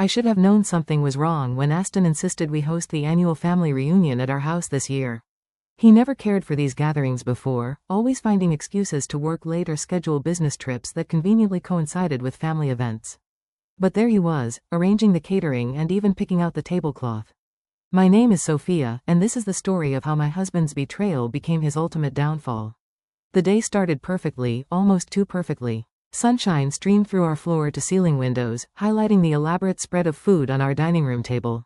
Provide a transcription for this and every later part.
I should have known something was wrong when Aston insisted we host the annual family reunion at our house this year. He never cared for these gatherings before, always finding excuses to work late or schedule business trips that conveniently coincided with family events. But there he was, arranging the catering and even picking out the tablecloth. My name is Sophia, and this is the story of how my husband's betrayal became his ultimate downfall. The day started perfectly, almost too perfectly. Sunshine streamed through our floor-to-ceiling windows, highlighting the elaborate spread of food on our dining room table.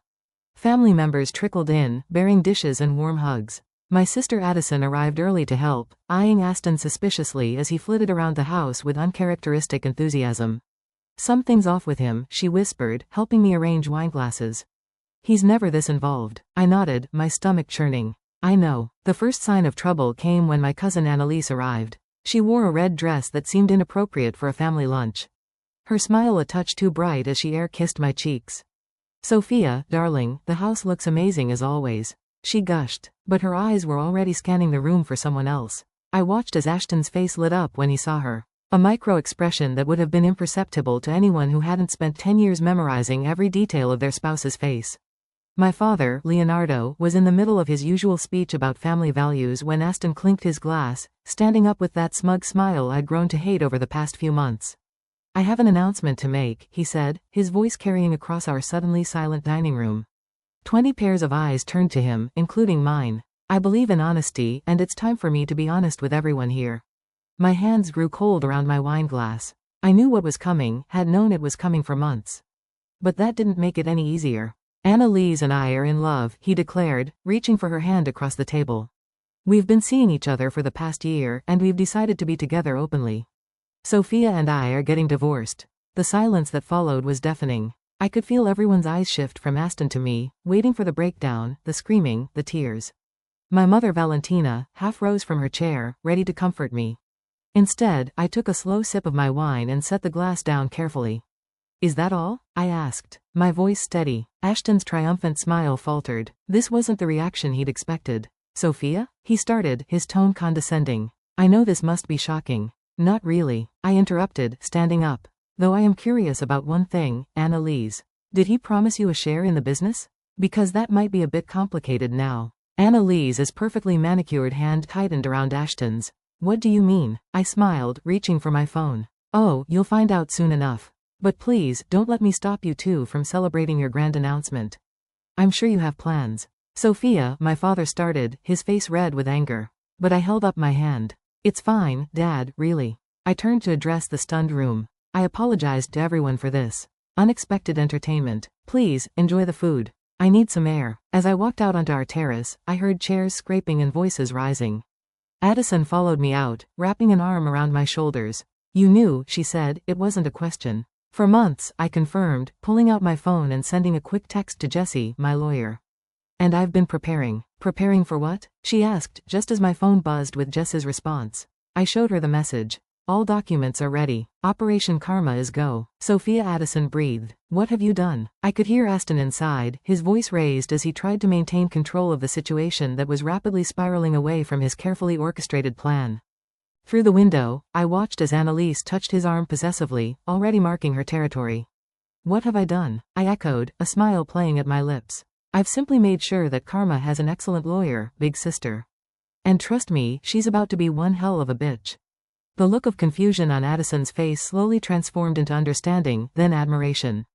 Family members trickled in, bearing dishes and warm hugs. My sister Addison arrived early to help, eyeing Aston suspiciously as he flitted around the house with uncharacteristic enthusiasm. "Something's off with him," she whispered, helping me arrange wineglasses. "He's never this involved." I nodded, my stomach churning. I know. The first sign of trouble came when my cousin Annalise arrived. She wore a red dress that seemed inappropriate for a family lunch. Her smile a touch too bright as she air-kissed my cheeks. "Sophia, darling, the house looks amazing as always," she gushed, but her eyes were already scanning the room for someone else. I watched as Ashton's face lit up when he saw her. A micro-expression that would have been imperceptible to anyone who hadn't spent 10 years memorizing every detail of their spouse's face. My father, Leonardo, was in the middle of his usual speech about family values when Aston clinked his glass, standing up with that smug smile I'd grown to hate over the past few months. "I have an announcement to make," he said, his voice carrying across our suddenly silent dining room. 20 pairs of eyes turned to him, including mine. "I believe in honesty, and it's time for me to be honest with everyone here." My hands grew cold around my wine glass. I knew what was coming, had known it was coming for months. But that didn't make it any easier. "Annalise and I are in love," he declared, reaching for her hand across the table. "We've been seeing each other for the past year, and we've decided to be together openly. Sophia and I are getting divorced." The silence that followed was deafening. I could feel everyone's eyes shift from Aston to me, waiting for the breakdown, the screaming, the tears. My mother Valentina half rose from her chair, ready to comfort me. Instead, I took a slow sip of my wine and set the glass down carefully. "Is that all?" I asked, my voice steady. Ashton's triumphant smile faltered. This wasn't the reaction he'd expected. "Sophia?" he started, his tone condescending. "I know this must be shocking." "Not really," I interrupted, standing up. "Though I am curious about one thing, Annalise. Did he promise you a share in the business? Because that might be a bit complicated now." Annalise's perfectly manicured hand tightened around Ashton's. "What do you mean?" I smiled, reaching for my phone. "Oh, you'll find out soon enough. But please, don't let me stop you two from celebrating your grand announcement. I'm sure you have plans." "Sophia," my father started, his face red with anger. But I held up my hand. "It's fine, Dad, really." I turned to address the stunned room. I apologized to everyone for this unexpected entertainment. "Please, enjoy the food. I need some air." As I walked out onto our terrace, I heard chairs scraping and voices rising. Addison followed me out, wrapping an arm around my shoulders. "You knew," she said, "it wasn't a question." "For months," I confirmed, pulling out my phone and sending a quick text to Jesse, my lawyer. "And I've been preparing." "Preparing for what?" she asked, just as my phone buzzed with Jess's response. I showed her the message. "All documents are ready. Operation Karma is go." Sophia Addison breathed. "What have you done?" I could hear Aston inside, his voice raised as he tried to maintain control of the situation that was rapidly spiraling away from his carefully orchestrated plan. Through the window, I watched as Annalise touched his arm possessively, already marking her territory. "What have I done?" I echoed, a smile playing at my lips. "I've simply made sure that Karma has an excellent lawyer, big sister. And trust me, she's about to be one hell of a bitch." The look of confusion on Addison's face slowly transformed into understanding, then admiration.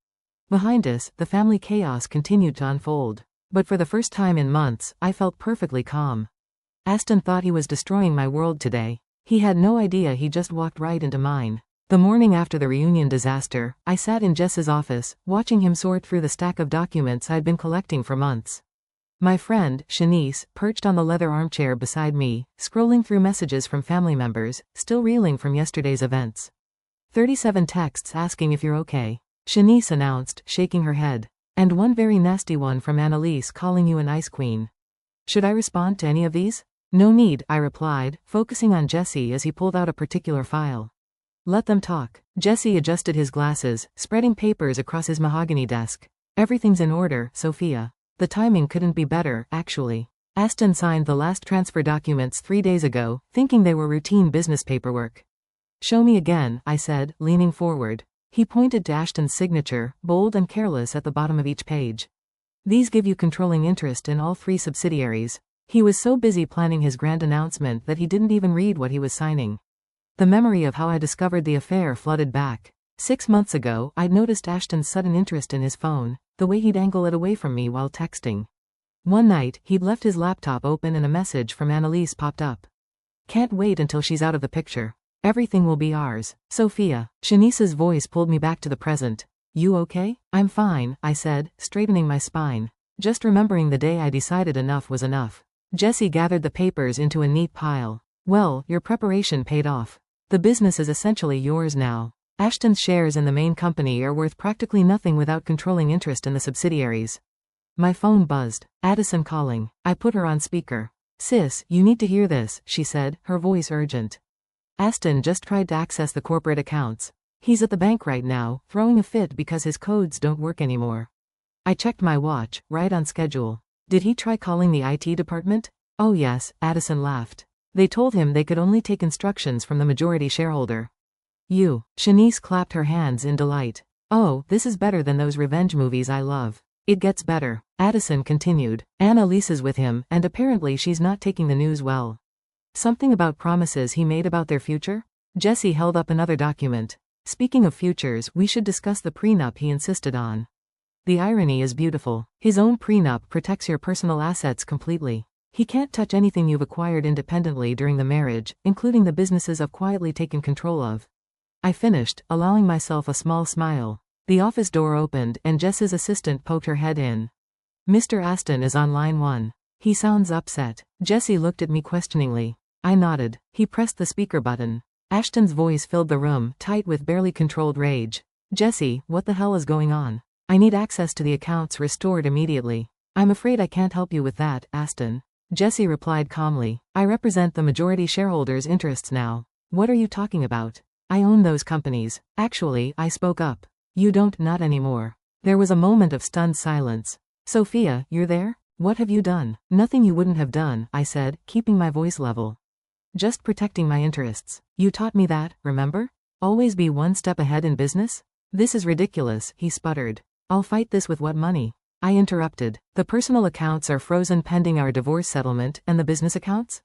Behind us, the family chaos continued to unfold. But for the first time in months, I felt perfectly calm. Aston thought he was destroying my world today. He had no idea he just walked right into mine. The morning after the reunion disaster, I sat in Jess's office, watching him sort through the stack of documents I'd been collecting for months. My friend, Shanice, perched on the leather armchair beside me, scrolling through messages from family members, still reeling from yesterday's events. 37 texts asking if you're okay, Shanice announced, shaking her head. And one very nasty one from Annalise calling you an ice queen. "Should I respond to any of these?" "No need," I replied, focusing on Jesse as he pulled out a particular file. "Let them talk." Jesse adjusted his glasses, spreading papers across his mahogany desk. "Everything's in order, Sophia. The timing couldn't be better, actually. Aston signed the last transfer documents 3 days ago, thinking they were routine business paperwork." "Show me again," I said, leaning forward. He pointed to Ashton's signature, bold and careless at the bottom of each page. These give you controlling interest in all 3 subsidiaries. He was so busy planning his grand announcement that he didn't even read what he was signing. The memory of how I discovered the affair flooded back. 6 months ago, I'd noticed Ashton's sudden interest in his phone, the way he'd angle it away from me while texting. One night, he'd left his laptop open and a message from Annalise popped up. Can't wait until she's out of the picture. Everything will be ours. Sophia. Shanice's voice pulled me back to the present. You okay? I'm fine, I said, straightening my spine. Just remembering the day I decided enough was enough. Jessie gathered the papers into a neat pile. Well, your preparation paid off. The business is essentially yours now. Ashton's shares in the main company are worth practically nothing without controlling interest in the subsidiaries. My phone buzzed. Addison calling. I put her on speaker. Sis, you need to hear this, she said, her voice urgent. Aston just tried to access the corporate accounts. He's at the bank right now, throwing a fit because his codes don't work anymore. I checked my watch, right on schedule. Did he try calling the IT department? Oh yes, Addison laughed. They told him they could only take instructions from the majority shareholder. You. Shanice clapped her hands in delight. Oh, this is better than those revenge movies I love. It gets better. Addison continued. Annalise's with him, and apparently she's not taking the news well. Something about promises he made about their future? Jessie held up another document. Speaking of futures, we should discuss the prenup he insisted on. The irony is beautiful. His own prenup protects your personal assets completely. He can't touch anything you've acquired independently during the marriage, including the businesses I've quietly taken control of. I finished, allowing myself a small smile. The office door opened, and Jess's assistant poked her head in. Mr. Aston is on line 1. He sounds upset. Jessie looked at me questioningly. I nodded. He pressed the speaker button. Ashton's voice filled the room, tight with barely controlled rage. Jessie, what the hell is going on? I need access to the accounts restored immediately. I'm afraid I can't help you with that, Aston. Jessie replied calmly. I represent the majority shareholders' interests now. What are you talking about? I own those companies. Actually, I spoke up. You don't, not anymore. There was a moment of stunned silence. Sophia, you're there? What have you done? Nothing you wouldn't have done, I said, keeping my voice level. Just protecting my interests. You taught me that, remember? Always be one step ahead in business? This is ridiculous, he sputtered. I'll fight this with what money? I interrupted. The personal accounts are frozen pending our divorce settlement, and the business accounts?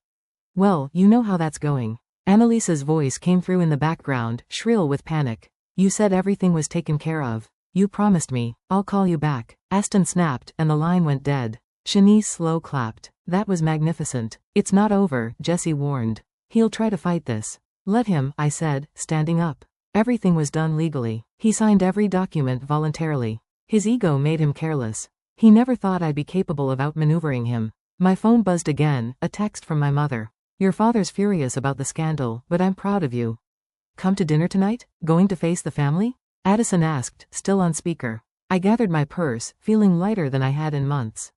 Well, you know how that's going. Annalise's voice came through in the background, shrill with panic. You said everything was taken care of. You promised me. I'll call you back. Aston snapped, and the line went dead. Shanice slow clapped. That was magnificent. It's not over, Jessie warned. He'll try to fight this. Let him, I said, standing up. Everything was done legally. He signed every document voluntarily. His ego made him careless. He never thought I'd be capable of outmaneuvering him. My phone buzzed again, a text from my mother. Your father's furious about the scandal, but I'm proud of you. Come to dinner tonight? Going to face the family? Addison asked, still on speaker. I gathered my purse, feeling lighter than I had in months.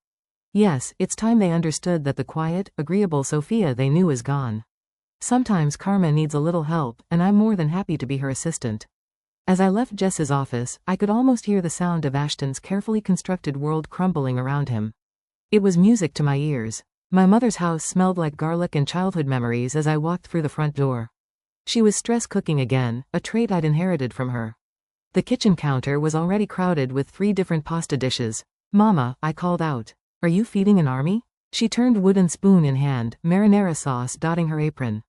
Yes, it's time they understood that the quiet, agreeable Sophia they knew is gone. Sometimes karma needs a little help, and I'm more than happy to be her assistant. As I left Jess's office, I could almost hear the sound of Ashton's carefully constructed world crumbling around him. It was music to my ears. My mother's house smelled like garlic and childhood memories as I walked through the front door. She was stress cooking again, a trait I'd inherited from her. The kitchen counter was already crowded with 3 different pasta dishes. Mama, I called out. Are you feeding an army? She turned wooden spoon in hand, marinara sauce dotting her apron.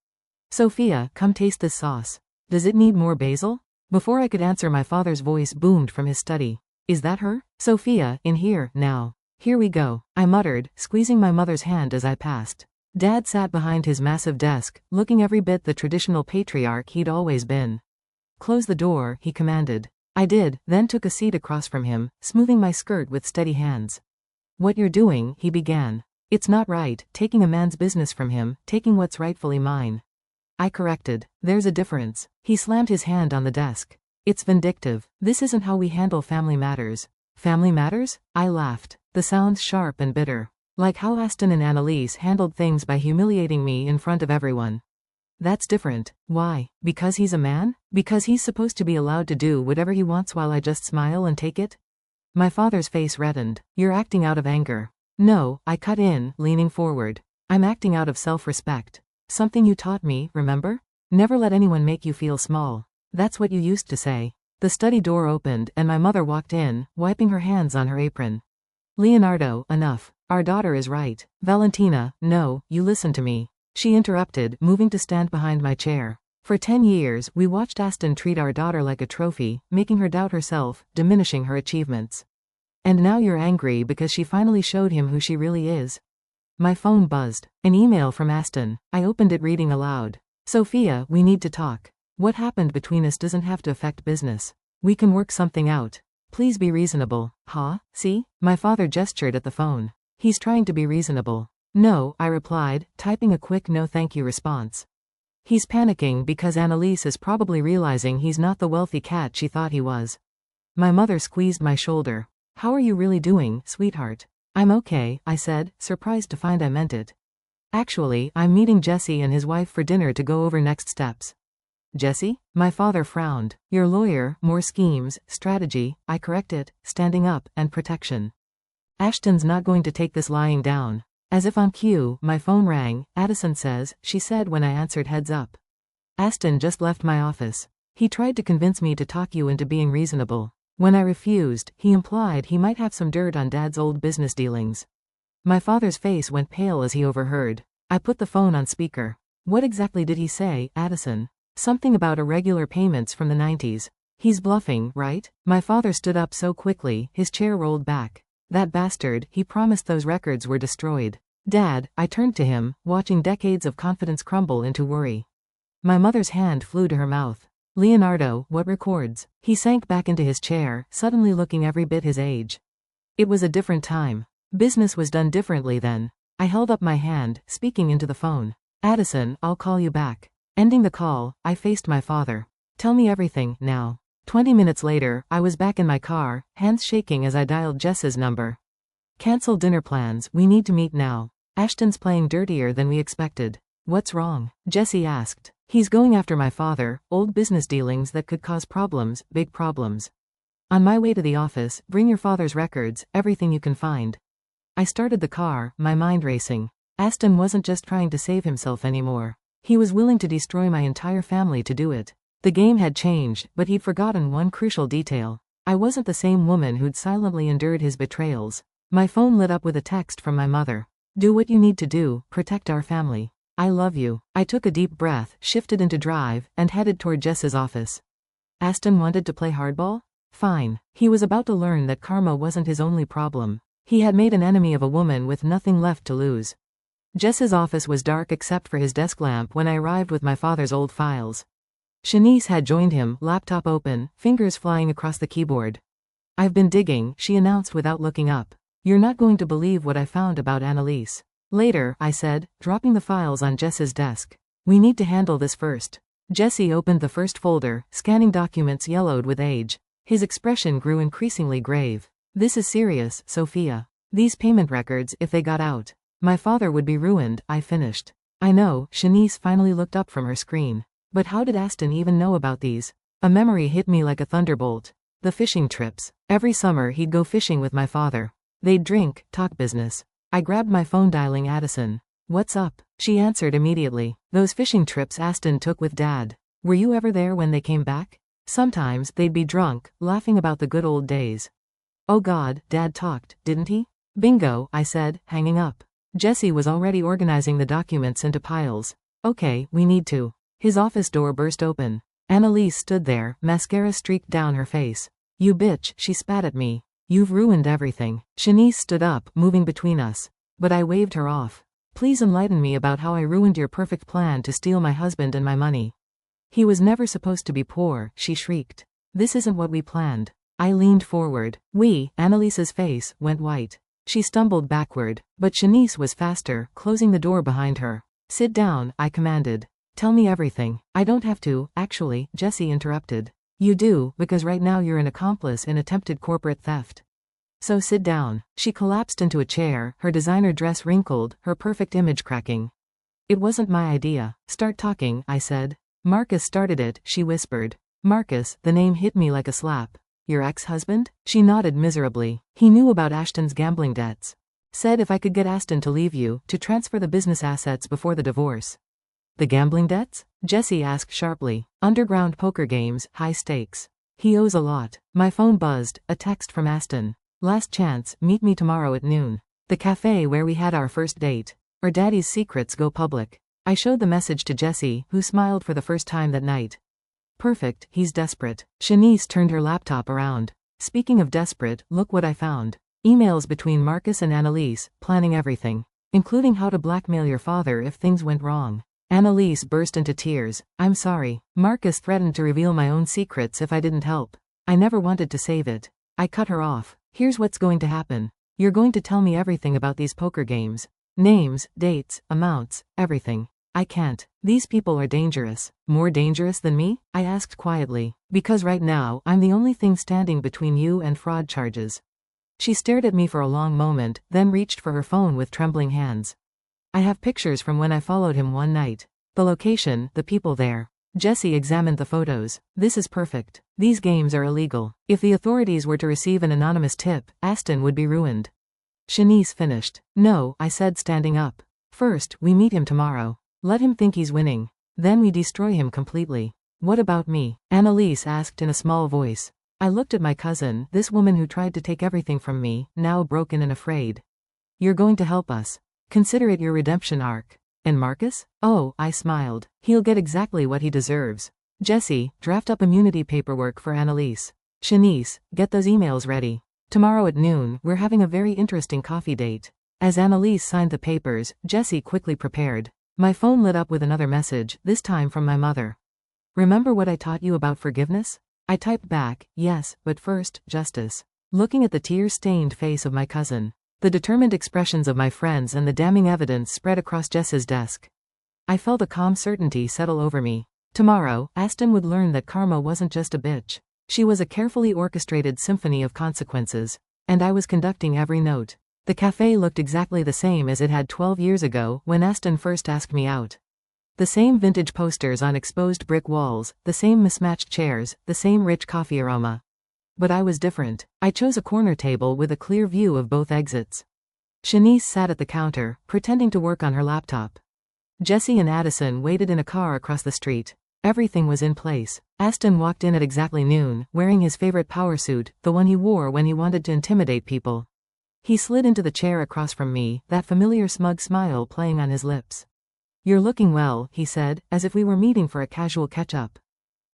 Sophia, come taste this sauce. Does it need more basil? Before I could answer, my father's voice boomed from his study. Is that her? Sophia, in here, now. Here we go, I muttered, squeezing my mother's hand as I passed. Dad sat behind his massive desk, looking every bit the traditional patriarch he'd always been. Close the door, he commanded. I did, then took a seat across from him, smoothing my skirt with steady hands. What you're doing, he began. It's not right, taking a man's business from him, taking what's rightfully mine. I corrected. There's a difference. He slammed his hand on the desk. It's vindictive. This isn't how we handle family matters. Family matters? I laughed. The sounds sharp and bitter. Like how Aston and Annalise handled things by humiliating me in front of everyone. That's different. Why? Because he's a man? Because he's supposed to be allowed to do whatever he wants while I just smile and take it? My father's face reddened. You're acting out of anger. No, I cut in, leaning forward. I'm acting out of self-respect. Something you taught me, remember? Never let anyone make you feel small. That's what you used to say. The study door opened and my mother walked in, wiping her hands on her apron. Leonardo, enough. Our daughter is right. Valentina, no, you listen to me. She interrupted, moving to stand behind my chair. For 10 years, we watched Aston treat our daughter like a trophy, making her doubt herself, diminishing her achievements. And now you're angry because she finally showed him who she really is? My phone buzzed. An email from Aston. I opened it reading aloud. Sophia, we need to talk. What happened between us doesn't have to affect business. We can work something out. Please be reasonable. Huh? See? My father gestured at the phone. He's trying to be reasonable. No, I replied, typing a quick no thank you response. He's panicking because Annalise is probably realizing he's not the wealthy cat she thought he was. My mother squeezed my shoulder. How are you really doing, sweetheart? I'm okay, I said, surprised to find I meant it. Actually, I'm meeting Jesse and his wife for dinner to go over next steps. Jesse? My father frowned. Your lawyer, more schemes, strategy, I corrected, standing up, and protection. Ashton's not going to take this lying down. As if on cue, my phone rang. Addison says, she said when I answered heads up. Aston just left my office. He tried to convince me to talk you into being reasonable. When I refused, he implied he might have some dirt on Dad's old business dealings. My father's face went pale as he overheard. I put the phone on speaker. What exactly did he say, Addison? Something about irregular payments from the 90s. He's bluffing, right? My father stood up so quickly, his chair rolled back. That bastard, he promised those records were destroyed. Dad, I turned to him, watching decades of confidence crumble into worry. My mother's hand flew to her mouth. Leonardo, what records? He sank back into his chair, suddenly looking every bit his age. It was a different time. Business was done differently then. I held up my hand, speaking into the phone. Addison, I'll call you back. Ending the call, I faced my father. Tell me everything, now. 20 minutes later, I was back in my car, hands shaking as I dialed Jess's number. Cancel dinner plans, we need to meet now. Ashton's playing dirtier than we expected. What's wrong? Jesse asked. He's going after my father, old business dealings that could cause problems, big problems. On my way to the office, bring your father's records, everything you can find. I started the car, my mind racing. Aston wasn't just trying to save himself anymore. He was willing to destroy my entire family to do it. The game had changed, but he'd forgotten one crucial detail. I wasn't the same woman who'd silently endured his betrayals. My phone lit up with a text from my mother. Do what you need to do, protect our family. I love you. I took a deep breath, shifted into drive, and headed toward Jess's office. Aston wanted to play hardball? Fine. He was about to learn that karma wasn't his only problem. He had made an enemy of a woman with nothing left to lose. Jess's office was dark except for his desk lamp when I arrived with my father's old files. Shanice had joined him, laptop open, fingers flying across the keyboard. I've been digging, she announced without looking up. You're not going to believe what I found about Annalise. Later, I said, dropping the files on Jess's desk. We need to handle this first. Jesse opened the first folder, scanning documents yellowed with age. His expression grew increasingly grave. This is serious, Sophia. These payment records, if they got out. My father would be ruined, I finished. I know, Shanice finally looked up from her screen. But how did Aston even know about these? A memory hit me like a thunderbolt. The fishing trips. Every summer he'd go fishing with my father. They'd drink, talk business. I grabbed my phone dialing Addison. What's up? She answered immediately. Those fishing trips Aston took with Dad. Were you ever there when they came back? Sometimes, they'd be drunk, laughing about the good old days. Oh God, Dad talked, didn't he? Bingo, I said, hanging up. Jesse was already organizing the documents into piles. Okay, we need to. His office door burst open. Annalise stood there, mascara streaked down her face. You bitch, she spat at me. You've ruined everything. Shanice stood up, moving between us. But I waved her off. Please enlighten me about how I ruined your perfect plan to steal my husband and my money. He was never supposed to be poor, she shrieked. This isn't what we planned. I leaned forward. Annalise's face went white. She stumbled backward, but Shanice was faster, closing the door behind her. Sit down, I commanded. Tell me everything. I don't have to, actually, Jesse interrupted. You do, because right now you're an accomplice in attempted corporate theft. So sit down. She collapsed into a chair, her designer dress wrinkled, her perfect image cracking. It wasn't my idea. Start talking, I said. Marcus started it, she whispered. Marcus, the name hit me like a slap. Your ex-husband? She nodded miserably. He knew about Ashton's gambling debts. Said if I could get Aston to leave you, to transfer the business assets before the divorce. The gambling debts? Jesse asked sharply. Underground poker games, high stakes. He owes a lot. My phone buzzed, a text from Aston. Last chance, meet me tomorrow at noon. The cafe where we had our first date. Or Daddy's secrets go public. I showed the message to Jessie, who smiled for the first time that night. Perfect, he's desperate. Shanice turned her laptop around. Speaking of desperate, look what I found. Emails between Marcus and Annalise, planning everything. Including how to blackmail your father if things went wrong. Annalise burst into tears. I'm sorry. Marcus threatened to reveal my own secrets if I didn't help. I never wanted to save it. I cut her off. Here's what's going to happen. You're going to tell me everything about these poker games. Names, dates, amounts, everything. I can't. These people are dangerous. More dangerous than me? I asked quietly. Because right now, I'm the only thing standing between you and fraud charges. She stared at me for a long moment, then reached for her phone with trembling hands. I have pictures from when I followed him one night. The location, the people there. Jessie examined the photos. This is perfect. These games are illegal. If the authorities were to receive an anonymous tip, Aston would be ruined. Shanice finished. No, I said, standing up. First, we meet him tomorrow. Let him think he's winning. Then we destroy him completely. What about me? Annalise asked in a small voice. I looked at my cousin, this woman who tried to take everything from me, now broken and afraid. You're going to help us. Consider it your redemption arc. And Marcus? Oh, I smiled. He'll get exactly what he deserves. Jessie, draft up immunity paperwork for Annalise. Shanice, get those emails ready. Tomorrow at noon, we're having a very interesting coffee date. As Annalise signed the papers, Jessie quickly prepared. My phone lit up with another message, this time from my mother. Remember what I taught you about forgiveness? I typed back, yes, but first, justice. Looking at the tear-stained face of my cousin. The determined expressions of my friends and the damning evidence spread across Jess's desk. I felt a calm certainty settle over me. Tomorrow, Aston would learn that karma wasn't just a bitch. She was a carefully orchestrated symphony of consequences. And I was conducting every note. The cafe looked exactly the same as it had 12 years ago when Aston first asked me out. The same vintage posters on exposed brick walls, the same mismatched chairs, the same rich coffee aroma. But I was different. I chose a corner table with a clear view of both exits. Shanice sat at the counter, pretending to work on her laptop. Jessie and Addison waited in a car across the street. Everything was in place. Aston walked in at exactly noon, wearing his favorite power suit, the one he wore when he wanted to intimidate people. He slid into the chair across from me, that familiar smug smile playing on his lips. You're looking well, he said, as if we were meeting for a casual catch-up.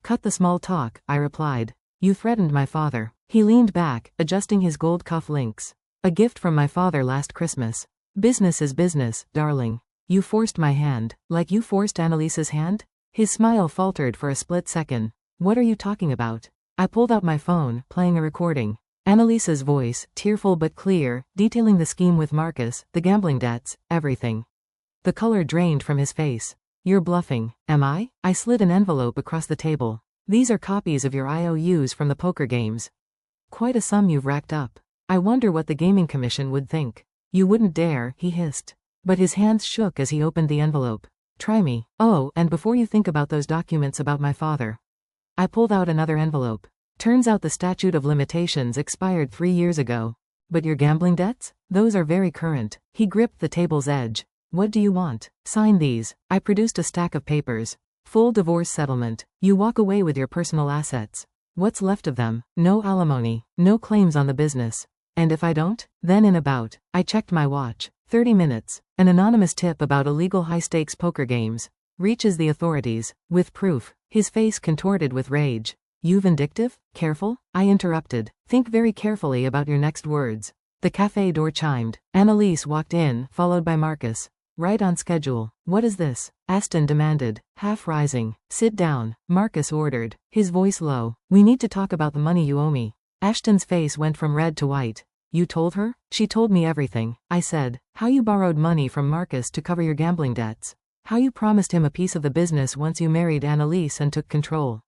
Cut the small talk, I replied. You threatened my father. He leaned back, adjusting his gold cuff links. A gift from my father last Christmas. Business is business, darling. You forced my hand, like you forced Annalise's hand? His smile faltered for a split second. What are you talking about? I pulled out my phone, playing a recording. Annalise's voice, tearful but clear, detailing the scheme with Marcus, the gambling debts, everything. The color drained from his face. You're bluffing, am I? I slid an envelope across the table. These are copies of your IOUs from the poker games. Quite a sum you've racked up. I wonder what the gaming commission would think. You wouldn't dare, he hissed. But his hands shook as he opened the envelope. Try me. Oh, and before you think about those documents about my father. I pulled out another envelope. Turns out the statute of limitations expired 3 years ago. But your gambling debts? Those are very current. He gripped the table's edge. What do you want? Sign these. I produced a stack of papers. Full divorce settlement. You walk away with your personal assets. What's left of them? No alimony. No claims on the business. And if I don't? Then in about. I checked my watch. 30 minutes. An anonymous tip about illegal high-stakes poker games. Reaches the authorities. With proof. His face contorted with rage. You vindictive? Careful? I interrupted. Think very carefully about your next words. The cafe door chimed. Annalise walked in, followed by Marcus. Right on schedule. What is this? Aston demanded, half rising. Sit down, Marcus ordered, his voice low. We need to talk about the money you owe me. Ashton's face went from red to white. You told her? She told me everything, I said. How you borrowed money from Marcus to cover your gambling debts. How you promised him a piece of the business once you married Annalise and took control.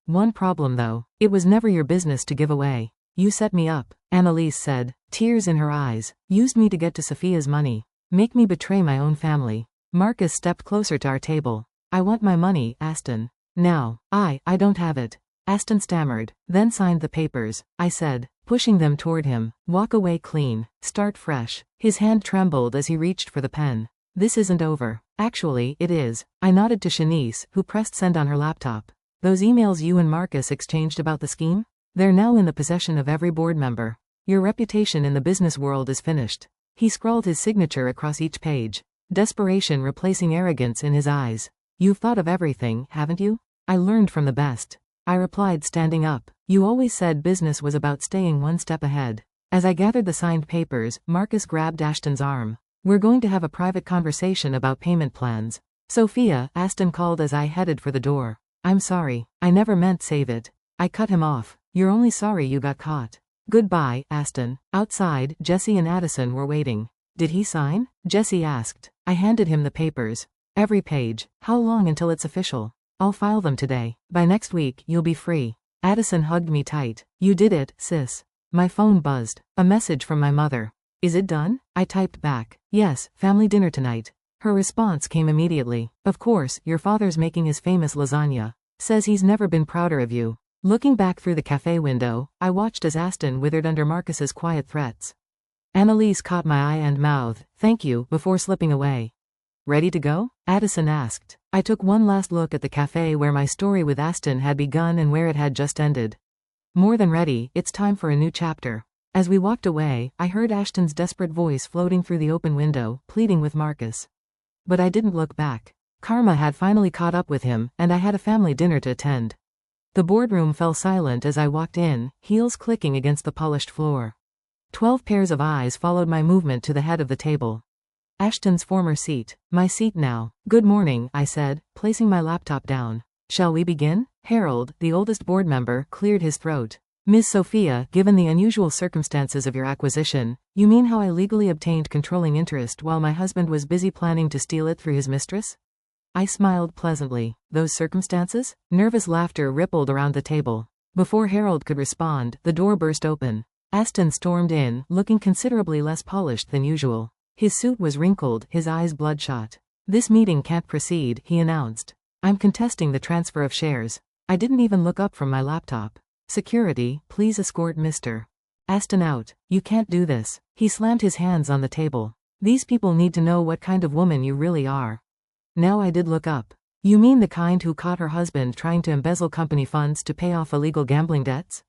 One problem though, it was never your business to give away. You set me up, Annalise said, tears in her eyes. Used me to get to Sophia's money. Make me betray my own family. Marcus stepped closer to our table. I want my money, Aston. Now. I don't have it. Aston stammered, then signed the papers. I said, pushing them toward him. Walk away clean. Start fresh. His hand trembled as he reached for the pen. This isn't over. Actually, it is. I nodded to Shanice, who pressed send on her laptop. Those emails you and Marcus exchanged about the scheme? They're now in the possession of every board member. Your reputation in the business world is finished. He scrawled his signature across each page, desperation replacing arrogance in his eyes. You've thought of everything, haven't you? I learned from the best. I replied, standing up. You always said business was about staying one step ahead. As I gathered the signed papers, Marcus grabbed Ashton's arm. We're going to have a private conversation about payment plans. Sophia, Ashton called as I headed for the door. I'm sorry. I never meant save it. I cut him off. You're only sorry you got caught. Goodbye, Ashton. Outside, Jesse and Addison were waiting. Did he sign? Jesse asked. I handed him the papers. Every page. How long until it's official? I'll file them today. By next week, you'll be free. Addison hugged me tight. You did it, sis. My phone buzzed. A message from my mother. Is it done? I typed back. Yes, family dinner tonight. Her response came immediately. Of course, your father's making his famous lasagna. Says he's never been prouder of you. Looking back through the cafe window, I watched as Ashton withered under Marcus's quiet threats. Annalise caught my eye and mouthed, "Thank you," before slipping away. Ready to go? Addison asked. I took one last look at the cafe where my story with Ashton had begun and where it had just ended. More than ready, it's time for a new chapter. As we walked away, I heard Ashton's desperate voice floating through the open window, pleading with Marcus. But I didn't look back. Karma had finally caught up with him, and I had a family dinner to attend. The boardroom fell silent as I walked in, heels clicking against the polished floor. 12 pairs of eyes followed my movement to the head of the table. Ashton's former seat. My seat now. Good morning, I said, placing my laptop down. Shall we begin? Harold, the oldest board member, cleared his throat. Ms. Sophia, given the unusual circumstances of your acquisition, you mean how I legally obtained controlling interest while my husband was busy planning to steal it through his mistress? I smiled pleasantly. Those circumstances? Nervous laughter rippled around the table. Before Harold could respond, the door burst open. Ashton stormed in, looking considerably less polished than usual. His suit was wrinkled, his eyes bloodshot. This meeting can't proceed, he announced. I'm contesting the transfer of shares. I didn't even look up from my laptop. Security, please escort Mr. Ashton out. You can't do this. He slammed his hands on the table. These people need to know what kind of woman you really are. Now I did look up. You mean the kind who caught her husband trying to embezzle company funds to pay off illegal gambling debts?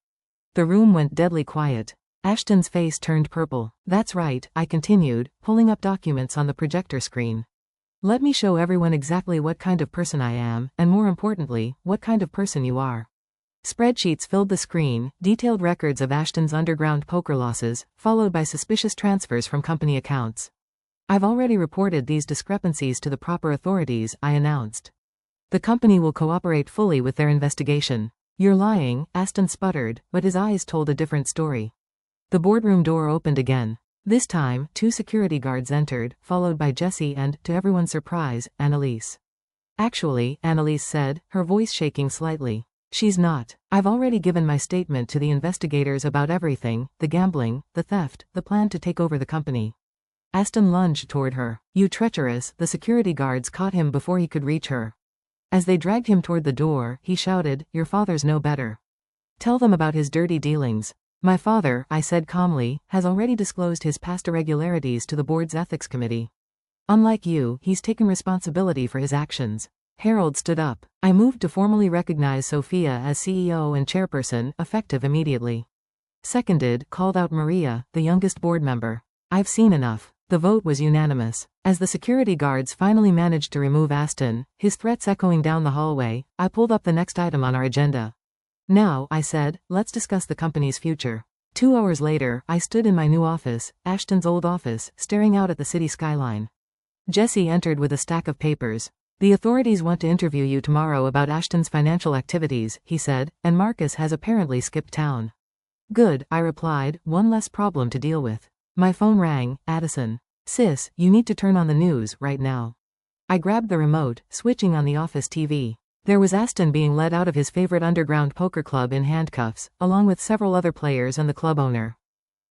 The room went deadly quiet. Ashton's face turned purple. That's right, I continued, pulling up documents on the projector screen. Let me show everyone exactly what kind of person I am, and more importantly, what kind of person you are. Spreadsheets filled the screen, detailed records of Ashton's underground poker losses, followed by suspicious transfers from company accounts. I've already reported these discrepancies to the proper authorities, I announced. The company will cooperate fully with their investigation. You're lying, Ashton sputtered, but his eyes told a different story. The boardroom door opened again. This time, 2 security guards entered, followed by Jesse and, to everyone's surprise, Annalise. Actually, Annalise said, her voice shaking slightly. She's not. I've already given my statement to the investigators about everything, the gambling, the theft, the plan to take over the company. Ashton lunged toward her. You treacherous, the security guards caught him before he could reach her. As they dragged him toward the door, he shouted, your father's no better. Tell them about his dirty dealings. My father, I said calmly, has already disclosed his past irregularities to the board's ethics committee. Unlike you, he's taken responsibility for his actions. Harold stood up. I moved to formally recognize Sophia as CEO and chairperson, effective immediately. Seconded, called out Maria, the youngest board member. I've seen enough. The vote was unanimous. As the security guards finally managed to remove Ashton, his threats echoing down the hallway, I pulled up the next item on our agenda. Now, I said, let's discuss the company's future. 2 hours later, I stood in my new office, Ashton's old office, staring out at the city skyline. Jesse entered with a stack of papers. The authorities want to interview you tomorrow about Ashton's financial activities, he said, and Marcus has apparently skipped town. Good, I replied, one less problem to deal with. My phone rang. Addison. Sis, you need to turn on the news, right now. I grabbed the remote, switching on the office TV. There was Ashton being led out of his favorite underground poker club in handcuffs, along with several other players and the club owner.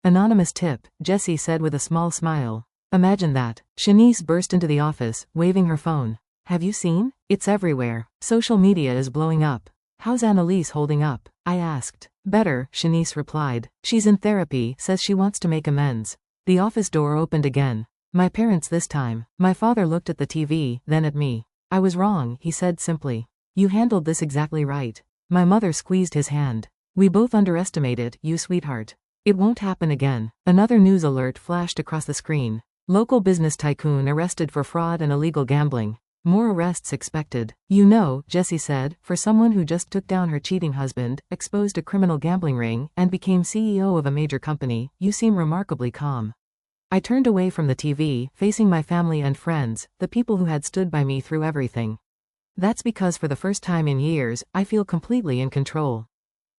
Anonymous tip, Jesse said with a small smile. Imagine that. Shanice burst into the office, waving her phone. Have you seen? It's everywhere. Social media is blowing up. How's Annalise holding up? I asked. Better, Shanice replied. She's in therapy, says she wants to make amends. The office door opened again. My parents this time. My father looked at the TV, then at me. I was wrong, he said simply. You handled this exactly right. My mother squeezed his hand. We both underestimate it, you sweetheart. It won't happen again. Another news alert flashed across the screen. Local business tycoon arrested for fraud and illegal gambling. More arrests expected. You know, Jessie said, for someone who just took down her cheating husband, exposed a criminal gambling ring, and became CEO of a major company, you seem remarkably calm. I turned away from the TV, facing my family and friends, the people who had stood by me through everything. That's because for the first time in years, I feel completely in control.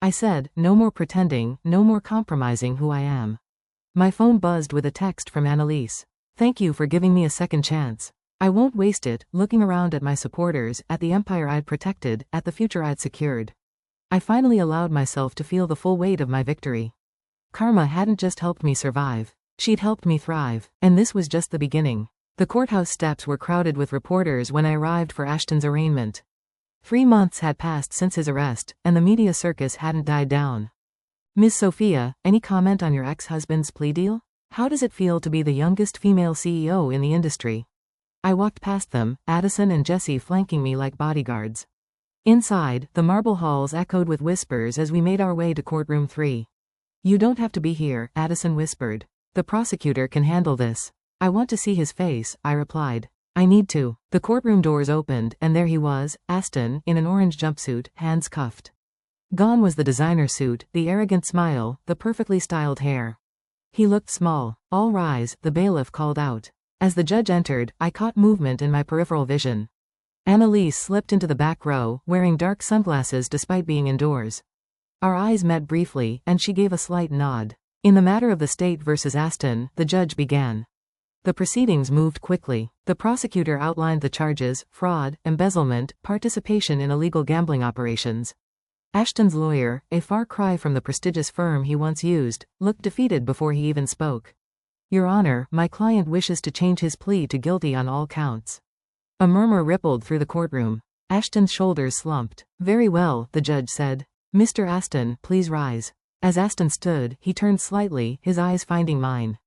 I said, no more pretending, no more compromising who I am. My phone buzzed with a text from Annalise. Thank you for giving me a second chance. I won't waste it, looking around at my supporters, at the empire I'd protected, at the future I'd secured. I finally allowed myself to feel the full weight of my victory. Karma hadn't just helped me survive. She'd helped me thrive. And this was just the beginning. The courthouse steps were crowded with reporters when I arrived for Ashton's arraignment. 3 months had passed since his arrest, and the media circus hadn't died down. Ms. Sophia, any comment on your ex-husband's plea deal? How does it feel to be the youngest female CEO in the industry? I walked past them, Addison and Jessie flanking me like bodyguards. Inside, the marble halls echoed with whispers as we made our way to courtroom 3. You don't have to be here, Addison whispered. The prosecutor can handle this. I want to see his face, I replied. I need to. The courtroom doors opened, and there he was, Aston, in an orange jumpsuit, hands cuffed. Gone was the designer suit, the arrogant smile, the perfectly styled hair. He looked small. All rise, the bailiff called out. As the judge entered, I caught movement in my peripheral vision. Annalise slipped into the back row, wearing dark sunglasses despite being indoors. Our eyes met briefly, and she gave a slight nod. In the matter of the state versus Aston, the judge began. The proceedings moved quickly. The prosecutor outlined the charges: fraud, embezzlement, participation in illegal gambling operations. Ashton's lawyer, a far cry from the prestigious firm he once used, looked defeated before he even spoke. Your Honor, my client wishes to change his plea to guilty on all counts. A murmur rippled through the courtroom. Ashton's shoulders slumped. Very well, the judge said. Mr. Aston, please rise. As Aston stood, he turned slightly, his eyes finding mine.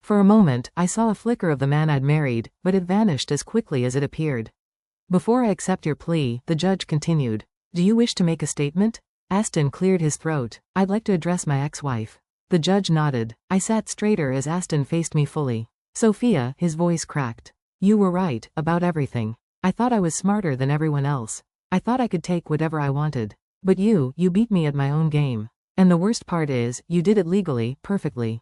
For a moment, I saw a flicker of the man I'd married, but it vanished as quickly as it appeared. Before I accept your plea, the judge continued. Do you wish to make a statement? Aston cleared his throat. I'd like to address my ex-wife. The judge nodded. I sat straighter as Aston faced me fully. Sophia, his voice cracked. You were right, about everything. I thought I was smarter than everyone else. I thought I could take whatever I wanted. But you beat me at my own game. And the worst part is, you did it legally, perfectly.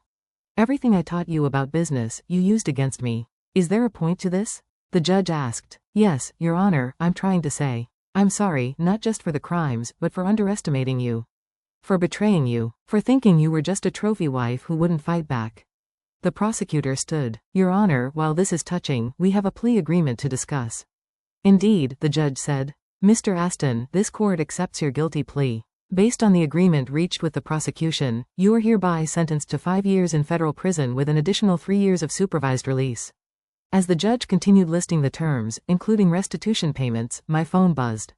Everything I taught you about business, you used against me. Is there a point to this? The judge asked. Yes, Your Honor, I'm trying to say. I'm sorry, not just for the crimes, but for underestimating you. For betraying you. For thinking you were just a trophy wife who wouldn't fight back. The prosecutor stood. Your Honor, while this is touching, we have a plea agreement to discuss. Indeed, the judge said. Mr. Aston, this court accepts your guilty plea. Based on the agreement reached with the prosecution, you are hereby sentenced to 5 years in federal prison with an additional 3 years of supervised release. As the judge continued listing the terms, including restitution payments, my phone buzzed.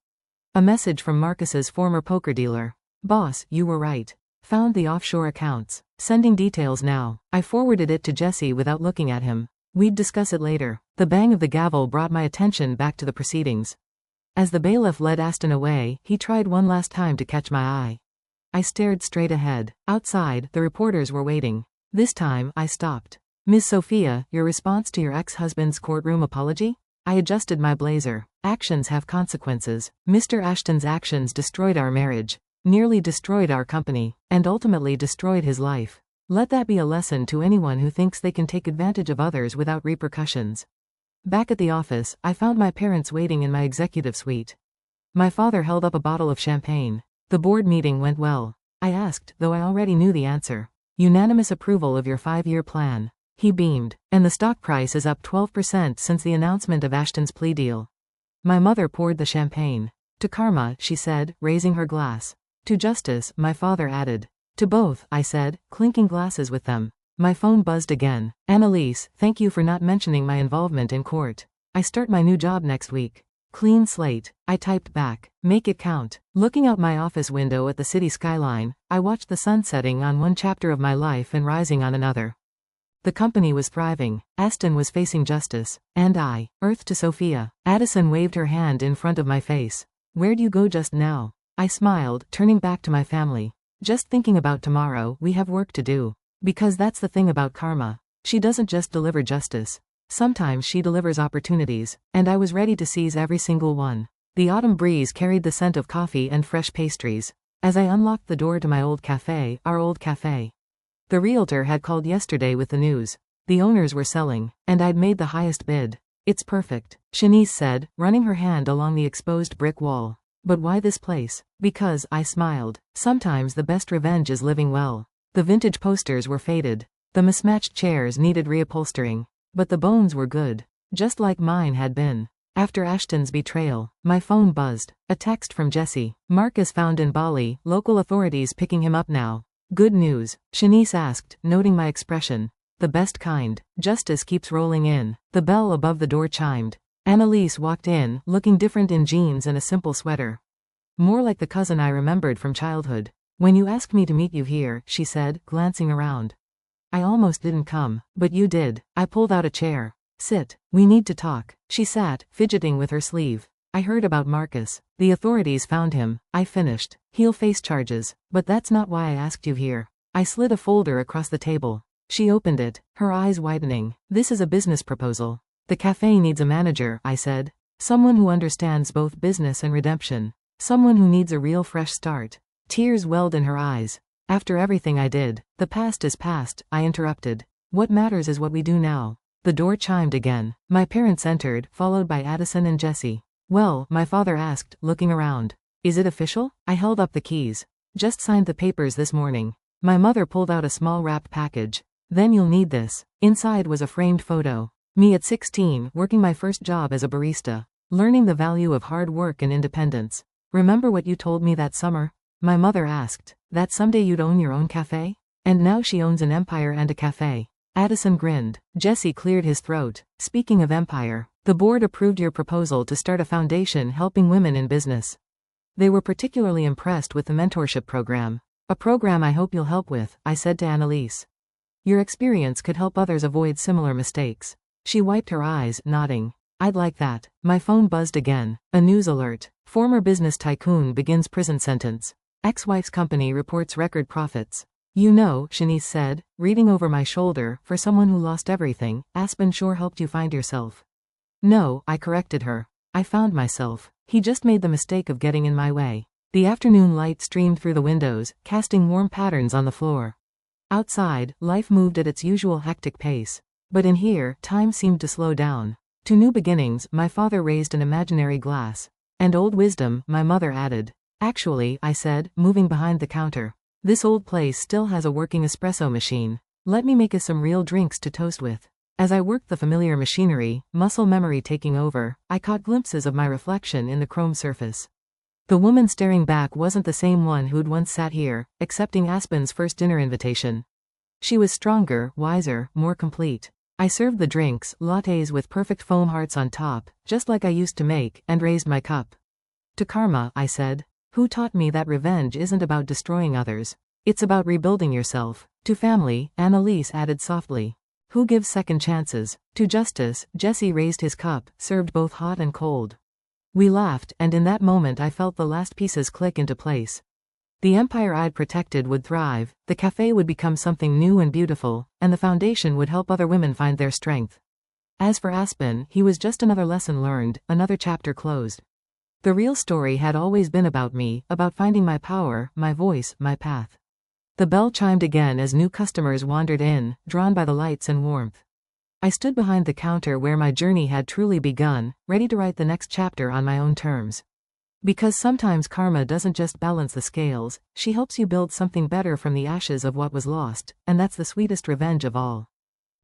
A message from Marcus's former poker dealer. Boss, you were right. Found the offshore accounts. Sending details now. I forwarded it to Jessie without looking at him. We'd discuss it later. The bang of the gavel brought my attention back to the proceedings. As the bailiff led Aston away, he tried one last time to catch my eye. I stared straight ahead. Outside, the reporters were waiting. This time, I stopped. Ms. Sophia, your response to your ex-husband's courtroom apology? I adjusted my blazer. Actions have consequences. Mr. Ashton's actions destroyed our marriage, nearly destroyed our company, and ultimately destroyed his life. Let that be a lesson to anyone who thinks they can take advantage of others without repercussions. Back at the office, I found my parents waiting in my executive suite. My father held up a bottle of champagne. The board meeting went well. I asked, though I already knew the answer. Unanimous approval of your 5-year plan. He beamed. And the stock price is up 12% since the announcement of Ashton's plea deal. My mother poured the champagne. To karma, she said, raising her glass. To justice, my father added. To both, I said, clinking glasses with them. My phone buzzed again. Annalise, thank you for not mentioning my involvement in court. I start my new job next week. Clean slate. I typed back. Make it count. Looking out my office window at the city skyline, I watched the sun setting on one chapter of my life and rising on another. The company was thriving. Aston was facing justice. And I. Earth to Sophia. Addison waved her hand in front of my face. Where'd you go just now? I smiled, turning back to my family. Just thinking about tomorrow, we have work to do. Because that's the thing about karma. She doesn't just deliver justice. Sometimes she delivers opportunities, and I was ready to seize every single one. The autumn breeze carried the scent of coffee and fresh pastries. As I unlocked the door to my old cafe, our old cafe. The realtor had called yesterday with the news. The owners were selling, and I'd made the highest bid. It's perfect, Shanice said, running her hand along the exposed brick wall. But why this place? Because, I smiled. Sometimes the best revenge is living well. The vintage posters were faded. The mismatched chairs needed reupholstering. But the bones were good. Just like mine had been. After Ashton's betrayal, my phone buzzed. A text from Jesse. Mark is found in Bali, local authorities picking him up now. Good news, Shanice asked, noting my expression. The best kind. Justice keeps rolling in. The bell above the door chimed. Annalise walked in, looking different in jeans and a simple sweater. More like the cousin I remembered from childhood. When you asked me to meet you here, she said, glancing around. I almost didn't come, but you did. I pulled out a chair. Sit. We need to talk. She sat, fidgeting with her sleeve. I heard about Marcus. The authorities found him. I finished. He'll face charges. But that's not why I asked you here. I slid a folder across the table. She opened it, her eyes widening. This is a business proposal. The cafe needs a manager, I said. Someone who understands both business and redemption. Someone who needs a real fresh start. Tears welled in her eyes. After everything I did, the past is past, I interrupted. What matters is what we do now. The door chimed again. My parents entered, followed by Addison and Jesse. Well, my father asked, looking around. Is it official? I held up the keys. Just signed the papers this morning. My mother pulled out a small wrapped package. Then you'll need this. Inside was a framed photo. Me at 16, working my first job as a barista. Learning the value of hard work and independence. Remember what you told me that summer? My mother asked. That someday you'd own your own cafe? And now she owns an empire and a cafe. Addison grinned. Jesse cleared his throat. Speaking of empire, the board approved your proposal to start a foundation helping women in business. They were particularly impressed with the mentorship program. A program I hope you'll help with, I said to Annalise. Your experience could help others avoid similar mistakes. She wiped her eyes, nodding. I'd like that. My phone buzzed again. A news alert. Former business tycoon begins prison sentence. Ex-wife's company reports record profits. You know, Shanice said, reading over my shoulder, for someone who lost everything, Aspen sure helped you find yourself. No, I corrected her. I found myself. He just made the mistake of getting in my way. The afternoon light streamed through the windows, casting warm patterns on the floor. Outside, life moved at its usual hectic pace. But in here, time seemed to slow down. To new beginnings, my father raised an imaginary glass. And old wisdom, my mother added. Actually, I said, moving behind the counter. This old place still has a working espresso machine. Let me make us some real drinks to toast with. As I worked the familiar machinery, muscle memory taking over, I caught glimpses of my reflection in the chrome surface. The woman staring back wasn't the same one who'd once sat here, accepting Aspen's first dinner invitation. She was stronger, wiser, more complete. I served the drinks, lattes with perfect foam hearts on top, just like I used to make, and raised my cup. To karma, I said. Who taught me that revenge isn't about destroying others? It's about rebuilding yourself. To family, Annalise added softly. Who gives second chances? To justice, Jesse raised his cup, served both hot and cold. We laughed, and in that moment I felt the last pieces click into place. The empire I'd protected would thrive, the cafe would become something new and beautiful, and the foundation would help other women find their strength. As for Aspen, he was just another lesson learned, another chapter closed. The real story had always been about me, about finding my power, my voice, my path. The bell chimed again as new customers wandered in, drawn by the lights and warmth. I stood behind the counter where my journey had truly begun, ready to write the next chapter on my own terms. Because sometimes karma doesn't just balance the scales, she helps you build something better from the ashes of what was lost, and that's the sweetest revenge of all.